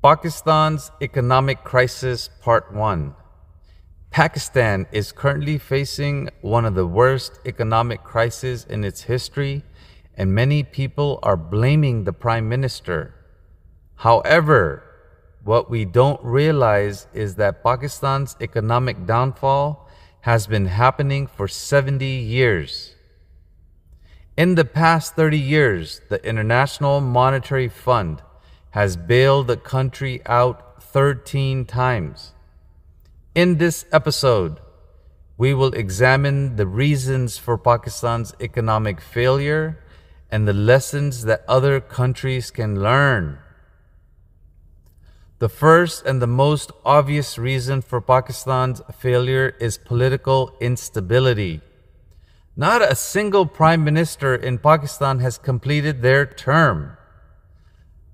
Pakistan's Economic Crisis Part 1. Pakistan is currently facing one of the worst economic crises in its history, and many people are blaming the Prime Minister. However, what we don't realize is that Pakistan's economic downfall has been happening for 70 years. In the past 30 years, the International Monetary Fund has bailed the country out 13 times. In this episode, we will examine the reasons for Pakistan's economic failure and the lessons that other countries can learn. The first and the most obvious reason for Pakistan's failure is political instability. Not a single prime minister in Pakistan has completed their term.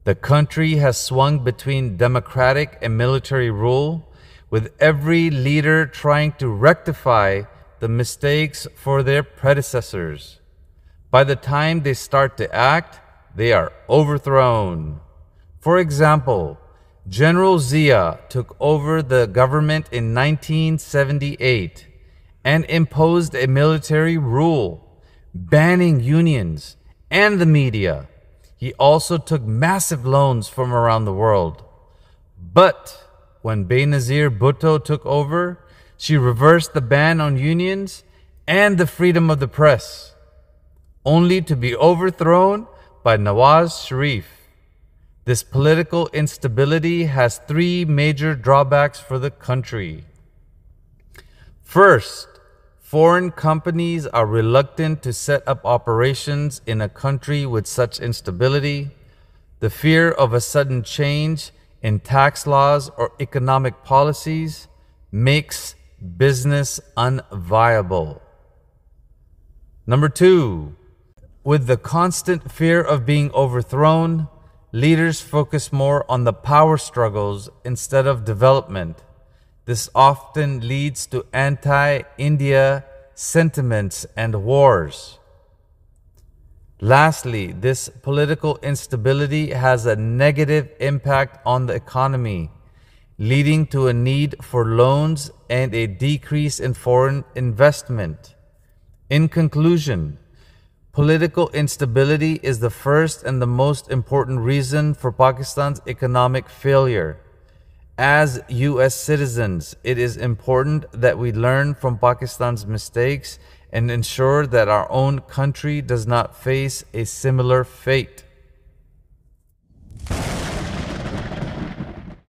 The country has swung between democratic and military rule, with every leader trying to rectify the mistakes for their predecessors. By the time they start to act, they are overthrown. For example, General Zia took over the government in 1978 and imposed a military rule, banning unions and the media. He also took massive loans from around the world. But when Benazir Bhutto took over, she reversed the ban on unions and the freedom of the press, only to be overthrown by Nawaz Sharif. This political instability has three major drawbacks for the country. First, foreign companies are reluctant to set up operations in a country with such instability. The fear of a sudden change in tax laws or economic policies makes business unviable. Number two, with the constant fear of being overthrown, leaders focus more on the power struggles instead of development. This often leads to anti-India sentiments and wars. Lastly, this political instability has a negative impact on the economy, leading to a need for loans and a decrease in foreign investment. In conclusion, political instability is the first and the most important reason for Pakistan's economic failure. As U.S. citizens, it is important that we learn from Pakistan's mistakes and ensure that our own country does not face a similar fate.